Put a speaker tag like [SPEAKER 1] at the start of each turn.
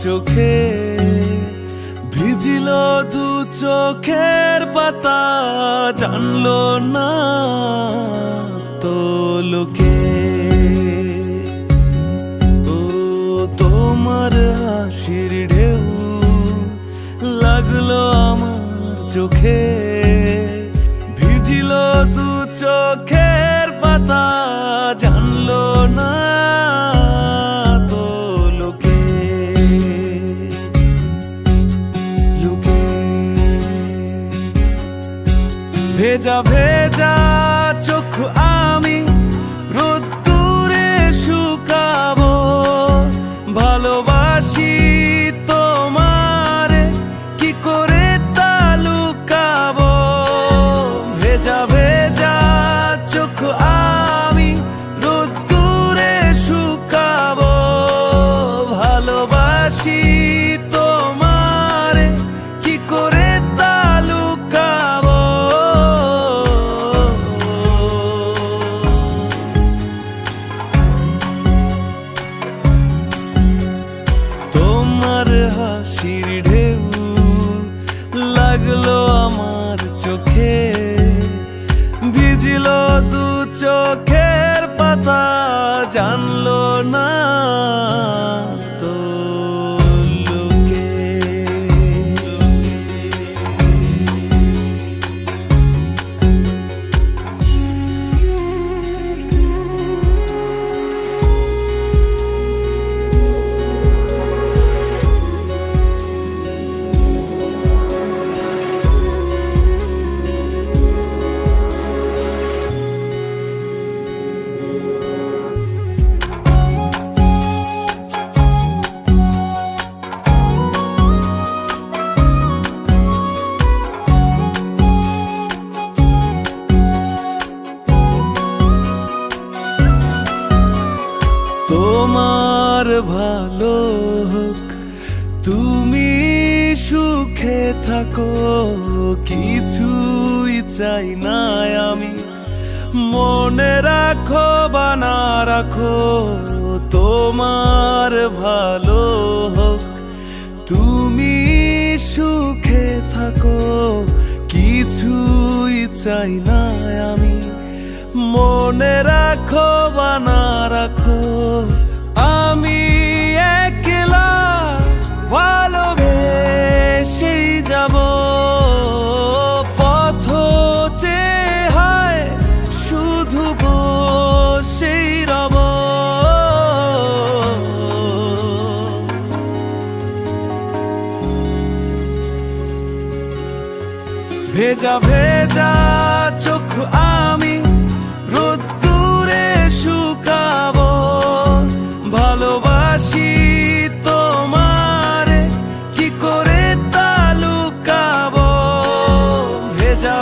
[SPEAKER 1] চোখে ভিজিল দু চোখের পাতা, জানলো না তো লোকে। ও তোমার হাসির ঢেউ লাগলো আমার চোখে, ভিজিল দু চোখের পাতা, জানলো না তো লোকে। লোকে ভেজা ভেজা চোখ আমি রোদ্দুরে শুকাবো, ভালোবাসি তোমারে কি করে তা লুকাবো। ভেজা ভেজা চোখ আমি রোদ্দুরে শুকাবো, ভালোবাসি তোমারে কি করে তা লুকাবো। তোমার হাসির ঢেউ লাগলো আমার চোখে, ভিজিল দু চোখের পাতা, জানলো না তো লোকে। তোমার ভালো হোক, তুমি সুখে থাকো, কিছুই চাই না আমি। মনে রাখো বা না রাখো, তোমার ভালো হোক, তুমি সুখে থাকো, কিছুই চাই না আমি। মনে রাখো বা না রাখো, আমি একলা ভালোবেসেই যাব। পথ চেয়ে হয় শুধু বসেই রব। ভেজা ভেজা চোখ আমি রোদ্দুরে শুকাবো, ভালোবাসি তোমারে কি করে তা লুকাবো। ভেজা